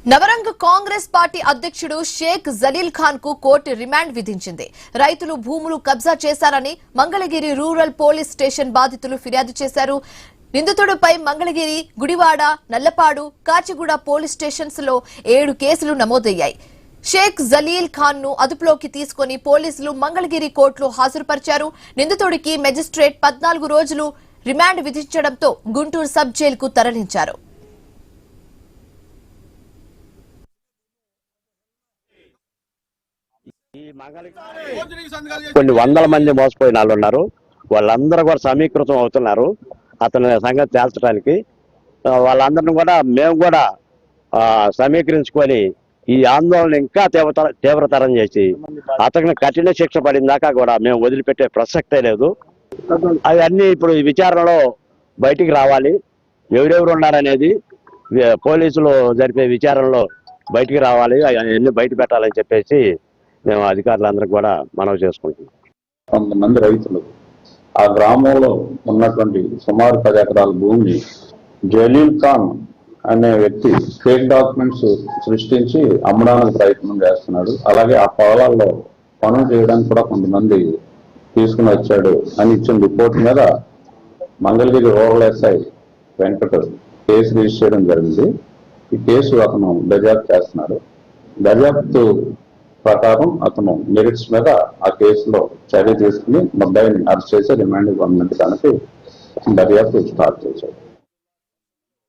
Navrang Congress party అధ్యక్షుడు షేక్ జలీల్ ఖాన్ కు court remand విధించింది. రైతులు భూములు కబ్జా చేశారని మంగళగిరి రూరల్ పోలీస్ స్టేషన్ బాధితులు ఫిర్యాదు చేశారు. నిందితుడిపై మంగళగిరి, గుడివాడ, నల్లపాడు, కాచిగూడ పోలీస్ స్టేషన్స్ లో 7 కేసులు నమోదయ్యాయి. షేక్ జలీల్ ఖాన్ ను అదుపులోకి తీసుకుని పోలీసులు మంగళగిరి కోర్టులో హాజరుపరిచారు. నిందితుడికి మెజిస్ట్రేట్ 14 రోజులు రిమాండ్ విధించడంతో గుంటూరు సబ్ జైలుకు తరలించారు. కొన్ని వందల మంది మోసపోయిన వాళ్ళు ఉన్నారు. వాళ్ళందరూ కూడా సమీకృతం అవుతున్నారు అతని సంగతి తేల్చడానికి. వాళ్ళందరిని కూడా మేము కూడా సమీకరించుకొని ఈ ఆందోళన ఇంకా తీవ్రతరం చేసి అతనికి కఠిన శిక్ష పడిన దాకా కూడా మేము వదిలిపెట్టే ప్రసక్తే లేదు. అవన్నీ ఇప్పుడు ఈ విచారణలో బయటికి రావాలి. ఎవరెవరు ఉన్నారనేది పోలీసులు జరిపే విచారణలో బయటికి రావాలి. అవన్నీ బయట పెట్టాలని చెప్పేసి మేము అధికారులందరికీ కూడా మనవి చేసుకుంటున్నాం. కొంతమంది రైతులు ఆ గ్రామంలో ఉన్నటువంటి సుమారు 10 ఎకరాల భూమిని జలీల్ ఖాన్ అనే వ్యక్తి ఫేక్ డాక్యుమెంట్స్ సృష్టించి అమ్మడానికి ప్రయత్నం చేస్తున్నాడు. అలాగే ఆ పొలాల్లో పనులు చేయడానికి కూడా కొంతమంది తీసుకుని వచ్చాడు అని ఇచ్చిన రిపోర్ట్ మీద Mangalagiri rural SI Venkata case register చేయడం జరిగింది. ఈ కేసు అతను దర్యాప్తు చేస్తున్నాడు. దర్యాప్తు ప్రకారం అతను మెరిట్స్ మీద ఆ కేసులో చర్య తీసుకుని ముద్దాయిని అరెస్ట్ చేసి రిమాండ్ పంపించడానికి దర్యాప్తు స్టార్ట్ చేశాడు.